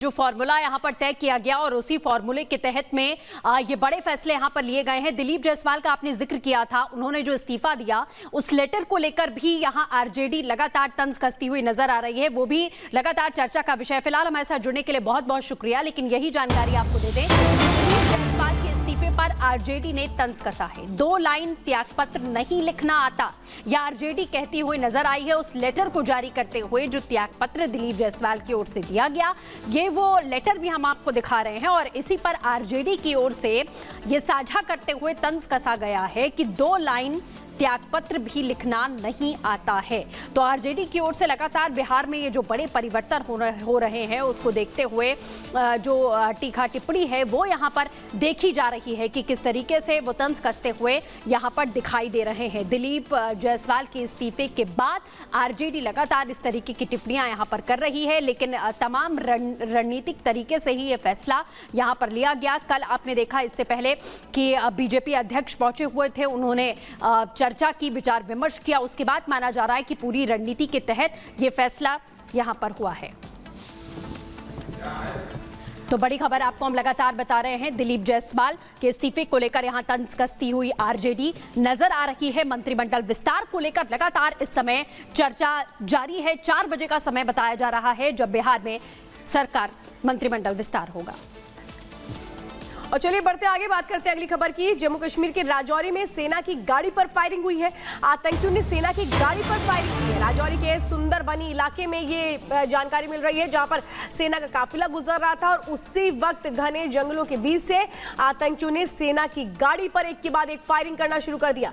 जो फॉर्मूला यहां पर तय किया गया और उसी फॉर्मूले के तहत में ये बड़े फैसले यहां पर लिए गए हैं। दिलीप जायसवाल का आपने जिक्र किया था, उन्होंने जो इस्तीफा दिया उस लेटर को लेकर भी यहां आरजेडी लगातार तंज कसती हुई नजर आ रही है, वो भी लगातार चर्चा का विषय। फिलहाल हमारे साथ जुड़ने के लिए बहुत बहुत शुक्रिया, लेकिन यही जानकारी आपको दे दें, दिलीप जायसवाल के इस्तीफे पर आरजेडी ने तंज कसा है। 2 लाइन त्यागपत्र नहीं लिखना आता, यह आरजेडी कहती हुई नजर आई है। उस लेटर को जारी करते हुए जो त्यागपत्र दिलीप जायसवाल की ओर से दिया गया, ये वो लेटर भी हम आपको दिखा रहे हैं और इसी पर आरजेडी की ओर से ये साझा करते हुए तंज कसा गया है कि 2 लाइन त्यागपत्र भी लिखना नहीं आता है। तो आरजेडी की ओर से लगातार बिहार में ये जो बड़े परिवर्तन हो रहे हैं उसको देखते हुए जो टीका टिप्पणी है वो यहाँ पर देखी जा रही है कि किस तरीके से वो तंज कसते हुए यहाँ पर दिखाई दे रहे हैं। दिलीप जायसवाल के इस्तीफे के बाद आरजेडी लगातार इस तरीके की टिप्पणियां यहाँ पर कर रही है, लेकिन तमाम रणनीतिक तरीके से ही ये फैसला यहाँ पर लिया गया। कल आपने देखा इससे पहले कि बीजेपी अध्यक्ष पहुंचे हुए थे, उन्होंने चर्चा की, विचार विमर्श किया, उसके बाद माना जा रहा है कि पूरी रणनीति के तहत यह फैसला यहां पर हुआ है। तो बड़ी खबर आपको हम लगातार बता रहे हैं, दिलीप जायसवाल के इस्तीफे को लेकर यहां तंज कसती हुई आरजेडी नजर आ रही है। मंत्रिमंडल विस्तार को लेकर लगातार इस समय चर्चा जारी है। 4 बजे का समय बताया जा रहा है जब बिहार में सरकार मंत्रिमंडल विस्तार होगा। और चलिए बढ़ते आगे, बात करते हैं अगली खबर की। जम्मू कश्मीर के राजौरी में सेना की गाड़ी पर फायरिंग हुई है। आतंकियों ने सेना की गाड़ी पर फायरिंग की है। राजौरी के सुंदरबनी इलाके में ये जानकारी मिल रही है, जहां पर सेना का काफिला गुजर रहा था और उसी वक्त घने जंगलों के बीच से आतंकियों ने सेना की गाड़ी पर एक के बाद एक फायरिंग करना शुरू कर दिया।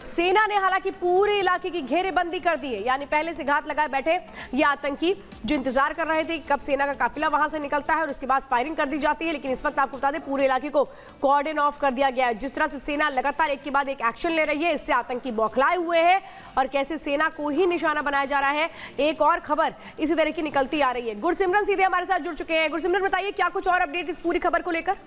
सेना ने हालांकि पूरे इलाके की घेरेबंदी कर दी है, यानी पहले से घात लगाए बैठे ये आतंकी जो इंतजार कर रहे थे कब सेना का काफिला वहां से निकलता है और उसके बाद फायरिंग कर दी जाती है। लेकिन इस वक्त आपको बता दें पूरे इलाके को कॉर्डन ऑफ कर दिया गया है। जिस तरह से सेना लगातार एक के बाद एक एक्शन ले रही है, इससे आतंकी बौखलाए हुए हैं और कैसे सेना को ही निशाना बनाया जा रहा है। एक और खबर इसी तरह की निकलती आ रही है। गुरसिमरन सीधे हमारे साथ जुड़ चुके हैं। गुरसिमरन, बताइए क्या कुछ और अपडेट इस पूरी खबर को लेकर?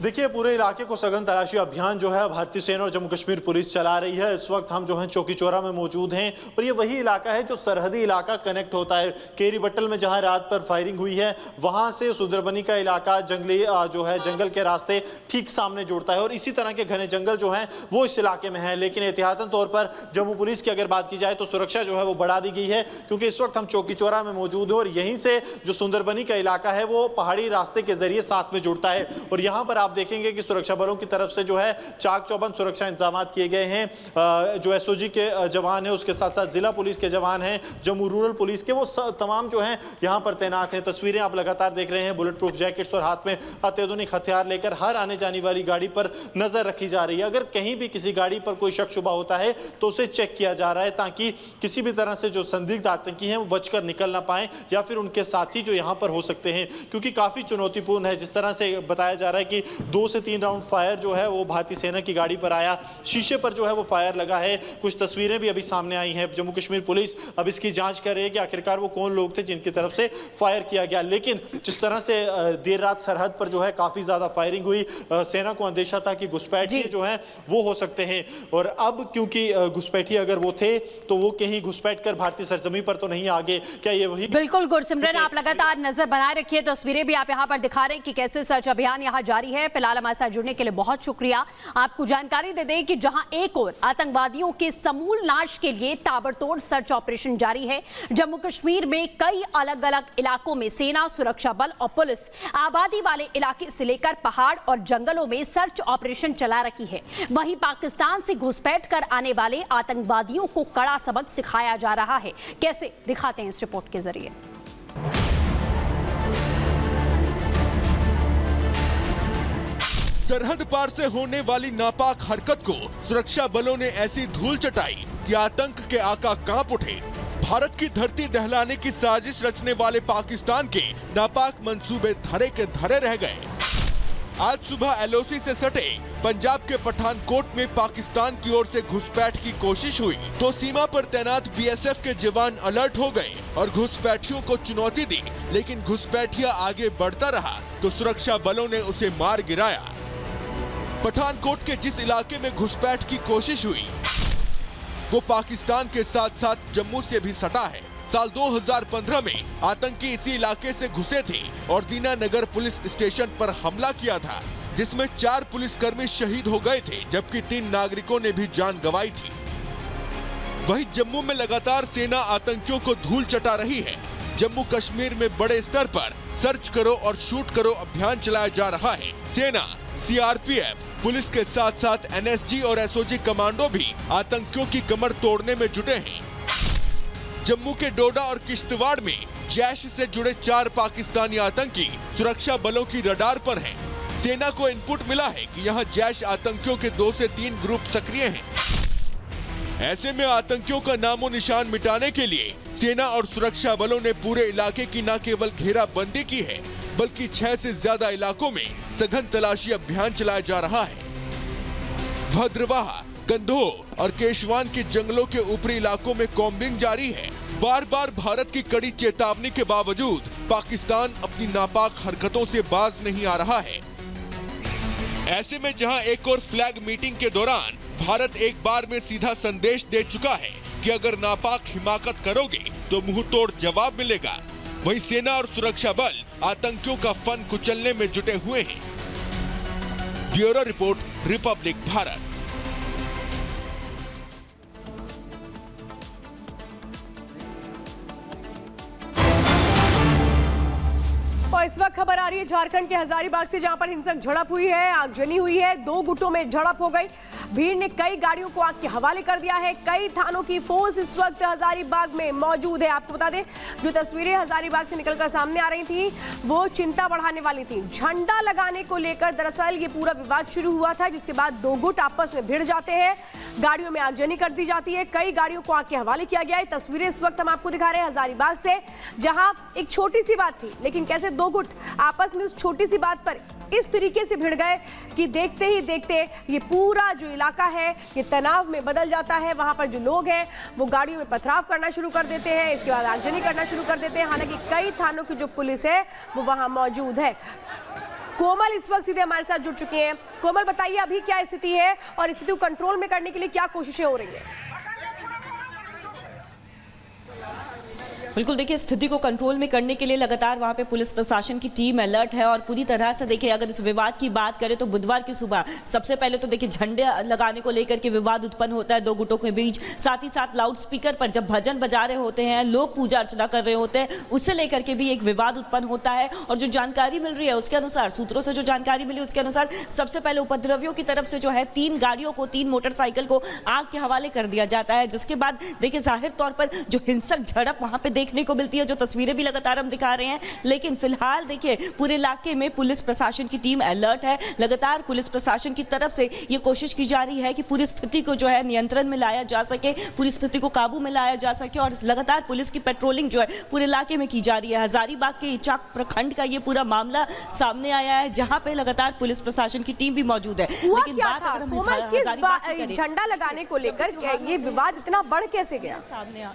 देखिए, पूरे इलाके को सघन तलाशी अभियान जो है भारतीय सेना और जम्मू कश्मीर पुलिस चला रही है। इस वक्त हम जो है चौकी चौरा में मौजूद हैं और ये वही इलाका है जो सरहदी इलाका कनेक्ट होता है। केरी बट्टल में जहां रात पर फायरिंग हुई है, वहां से सुंदरबनी का इलाका जंगली जो है जंगल के रास्ते ठीक सामने जुड़ता है और इसी तरह के घने जंगल जो है वो इस इलाके में है। लेकिन एहतियातन तौर पर जम्मू पुलिस की अगर बात की जाए तो सुरक्षा जो है वो बढ़ा दी गई है, क्योंकि इस वक्त हम चौकी चौरा में मौजूद हैं और यहीं से जो सुंदरबनी का इलाका है वो पहाड़ी रास्ते के जरिए साथ में जुड़ता है। और यहाँ पर आप देखेंगे कि सुरक्षा बलों की तरफ से जो है चाक चौबंद सुरक्षा इंतजाम किए गए हैं। जो एसओजी के जवान हैं, उसके साथ साथ जिला पुलिस के जवान हैं, जम्मू रूरल पुलिस के, वो तमाम जो हैं यहाँ पर तैनात हैं। तस्वीरें आप लगातार देख रहे हैं, बुलेट प्रूफ जैकेट्स और हाथ में अत्याधुनिक हथियार लेकर हर आने जाने वाली गाड़ी पर नजर रखी जा रही है। अगर कहीं भी किसी गाड़ी पर कोई शक शुबा होता है तो उसे चेक किया जा रहा है, ताकि किसी भी तरह से जो संदिग्ध आतंकी हैं वो बचकर निकल ना पाए या फिर उनके साथी जो यहाँ पर हो सकते हैं, क्योंकि काफी चुनौतीपूर्ण है। जिस तरह से बताया जा रहा है कि 2 से 3 राउंड फायर जो है वो भारतीय सेना की गाड़ी पर आया, शीशे पर जो है वो फायर लगा है। कुछ तस्वीरें भी अभी सामने आई हैं। जम्मू कश्मीर पुलिस अब इसकी जांच कर रही है कि आखिरकार वो कौन लोग थे जिनकी तरफ से फायर किया गया। लेकिन जिस तरह से देर रात सरहद पर जो है काफी ज्यादा फायरिंग हुई, सेना को अंदेशा था कि घुसपैठिए जो है वो हो सकते हैं। और अब क्योंकि घुसपैठिए अगर वो थे तो वो कहीं घुसपैठ कर भारतीय सरजमीन पर तो नहीं आगे। क्या ये वही? बिल्कुल गुरसिमरन, आप लगातार नजर बनाए रखिए। तस्वीरें भी आप यहाँ पर दिखा रहे हैं कि कैसे सर्च अभियान यहाँ जारी है। फिलहाल हमारे साथ जुड़ने के लिए बहुत शुक्रिया। आपको जानकारी दे दें कि जहां एक और आतंकवादियों के समूल नाश के लिए ताबड़तोड़ सर्च ऑपरेशन जारी है, जम्मू कश्मीर में कई अलग अलग इलाकों में सेना, सुरक्षा बल और पुलिस आबादी वाले इलाके से लेकर पहाड़ और जंगलों में सर्च ऑपरेशन चला रही है। वहीं पाकिस्तान से घुसपैठ कर आने वाले आतंकवादियों को कड़ा सबक सिखाया जा रहा है। कैसे, दिखाते हैं इस रिपोर्ट के जरिए। सरहद पार से होने वाली नापाक हरकत को सुरक्षा बलों ने ऐसी धूल चटाई कि आतंक के आका कांप उठे। भारत की धरती दहलाने की साजिश रचने वाले पाकिस्तान के नापाक मंसूबे धरे के धरे रह गए। आज सुबह एलओसी से सटे पंजाब के पठानकोट में पाकिस्तान की ओर से घुसपैठ की कोशिश हुई तो सीमा पर तैनात बीएसएफ के जवान अलर्ट हो गए और घुसपैठियों को चुनौती दी। लेकिन घुसपैठिया आगे बढ़ता रहा तो सुरक्षा बलों ने उसे मार गिराया। पठानकोट के जिस इलाके में घुसपैठ की कोशिश हुई वो पाकिस्तान के साथ साथ जम्मू से भी सटा है। साल 2015 में आतंकी इसी इलाके से घुसे थे और दीनानगर पुलिस स्टेशन पर हमला किया था, जिसमें 4 पुलिसकर्मी शहीद हो गए थे, जबकि 3 नागरिकों ने भी जान गंवाई थी। वहीं जम्मू में लगातार सेना आतंकियों को धूल चटा रही है। जम्मू कश्मीर में बड़े स्तर पर सर्च करो और शूट करो अभियान चलाया जा रहा है। सेना, सीआरपीएफ, पुलिस के साथ साथ एनएसजी और एसओजी कमांडो भी आतंकियों की कमर तोड़ने में जुटे हैं। जम्मू के डोडा और किश्तवाड़ में जैश से जुड़े 4 पाकिस्तानी आतंकी सुरक्षा बलों की रडार पर हैं। सेना को इनपुट मिला है कि यहां जैश आतंकियों के 2 से 3 ग्रुप सक्रिय हैं। ऐसे में आतंकियों का नामो निशान मिटाने के लिए सेना और सुरक्षा बलों ने पूरे इलाके की न केवल घेराबंदी की है, बल्कि 6 से ज्यादा इलाकों में सघन तलाशी अभियान चलाया जा रहा है। भद्रवाह, कंधोह और केशवान के जंगलों के ऊपरी इलाकों में कॉम्बिंग जारी है। बार बार भारत की कड़ी चेतावनी के बावजूद पाकिस्तान अपनी नापाक हरकतों से बाज नहीं आ रहा है। ऐसे में जहां एक और फ्लैग मीटिंग के दौरान भारत एक बार में सीधा संदेश दे चुका है कि अगर नापाक हिमाकत करोगे तो मुंह तोड़ जवाब मिलेगा, वहीं सेना और सुरक्षा बल आतंकियों का फन कुचलने में जुटे हुए हैं। Bureau report, Republic Bharat. और इस वक्त खबर आ रही है झारखंड के हजारीबाग से, जहां पर हिंसक झड़प हुई है, आगजनी हुई है, 2 गुटों में झड़प हो गई। भीड़ ने कई गाड़ियों को आग के हवाले कर दिया है। कई थानों की फोर्स इस वक्त हजारीबाग में मौजूद है। आपको बता दें, जो तस्वीरें हजारीबाग से निकलकर सामने आ रही थी वो चिंता बढ़ाने वाली थी। झंडा लगाने को लेकर दरअसल ये पूरा विवाद शुरू हुआ था, जिसके बाद 2 गुट आपस में भिड़ जाते हैं, गाड़ियों में आगजनी कर दी जाती है, कई गाड़ियों को आग के हवाले किया गया है। तस्वीरें इस वक्त हम आपको दिखा रहे हैं हजारीबाग से, जहां एक छोटी सी बात थी, लेकिन कैसे 2 गुट आपस में उस छोटी सी बात पर इस तरीके से भिड़ गए कि देखते ही देखते ये पूरा जो इलाका है ये तनाव में बदल जाता है। वहां पर जो लोग हैं वो गाड़ियों में पथराव करना शुरू कर देते हैं, इसके बाद आगजनी करना शुरू कर देते हैं। हालांकि कई थानों की जो पुलिस है वो वहां मौजूद है। कोमल इस वक्त सीधे हमारे साथ जुड़ चुकी हैं। कोमल, बताइए अभी क्या स्थिति है और स्थिति को कंट्रोल में करने के लिए क्या कोशिशें हो रही है? बिल्कुल, देखिए स्थिति को कंट्रोल में करने के लिए लगातार वहां पे पुलिस प्रशासन की टीम अलर्ट है और पूरी तरह से देखिए अगर इस विवाद की बात करें तो बुधवार की सुबह सबसे पहले तो देखिए झंडे लगाने को लेकर के विवाद उत्पन्न होता है 2 गुटों के बीच। साथ ही साथ लाउड स्पीकर पर जब भजन बजा रहे होते हैं, लोग पूजा अर्चना कर रहे होते हैं, उससे लेकर के भी एक विवाद उत्पन्न होता है। और जो जानकारी मिल रही है उसके अनुसार, सूत्रों से जो जानकारी मिली उसके अनुसार सबसे पहले उपद्रवियों की तरफ से जो है 3 गाड़ियों को, 3 मोटरसाइकिल को आग के हवाले कर दिया जाता है, जिसके बाद देखिए जाहिर तौर पर जो हिंसक झड़प वहां पे देखने को मिलती है, जो तस्वीरें भी लगातार हम दिखा रहे हैं। लेकिन फिलहाल देखिए पूरे इलाके में पुलिस प्रशासन की टीम अलर्ट है। लगातार पुलिस प्रशासन की तरफ से ये कोशिश की जा रही है कि पूरी स्थिति को जो है नियंत्रण में लाया जा सके, पूरी स्थिति को काबू में लाया जा सके और लगातार पुलिस की पेट्रोलिंग जो है पूरे इलाके में की जा रही है। हजारीबाग के इचाक प्रखंड का ये पूरा मामला सामने आया है, जहां पे लगातार पुलिस प्रशासन की टीम भी मौजूद है। लेकिन बात अगर हम झंडा लगाने को लेकर ये विवाद इतना बढ़ कैसे गया सामने?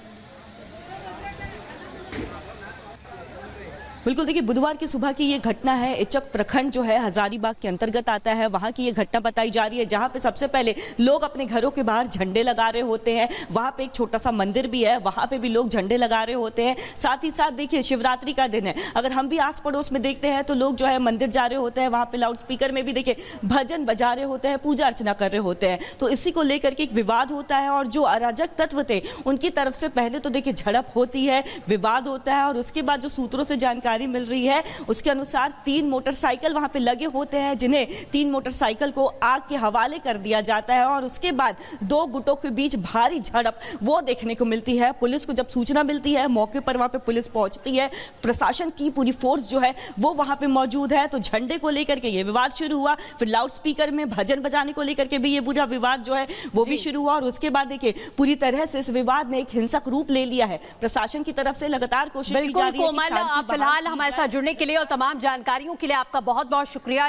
बिल्कुल, देखिए बुधवार की सुबह की ये घटना है। इचक प्रखंड जो है हजारीबाग के अंतर्गत आता है, वहां की ये घटना बताई जा रही है, जहां पे सबसे पहले लोग अपने घरों के बाहर झंडे लगा रहे होते हैं। वहां पे एक छोटा सा मंदिर भी है, वहां पे भी लोग झंडे लगा रहे होते हैं। साथ ही साथ देखिए शिवरात्रि का दिन है, अगर हम भी आस पड़ोस में देखते हैं तो लोग जो है मंदिर जा रहे होते हैं, वहां पे लाउड स्पीकर में भी देखिए भजन बजा रहे होते हैं, पूजा अर्चना कर रहे होते हैं। तो इसी को लेकर के एक विवाद होता है और जो अराजक तत्व थे उनकी तरफ से पहले तो देखिए झड़प होती है, विवाद होता है और उसके बाद जो सूत्रों से जानकारी मिल रही है उसके अनुसार 3 मोटरसाइकिल वहां पे लगे होते हैं, जिन्हें 3 मोटरसाइकिल को आग के हवाले कर दिया जाता है और उसके बाद 2 गुटों के बीच भारी झड़प वो देखने को मिलती है। पुलिस को जब सूचना मिलती है मौके पर वहां पे पुलिस पहुंचती है, प्रशासन की पूरी फोर्स जो है वो वहां पे मौजूद है। तो झंडे को लेकर के ये विवाद शुरू हुआ, फिर लाउड स्पीकर में भजन बजाने को लेकर के भी ये पूरा विवाद जो है वो भी शुरू हुआ और उसके बाद देखिए पूरी तरह से इस विवाद ने एक हिंसक रूप ले लिया है। प्रशासन की तरफ से लगातार कोशिश की जा रही है। कोमल, आप फिलहाल हमारे साथ जुड़ने के लिए और तमाम जानकारियों के लिए आपका बहुत बहुत शुक्रिया।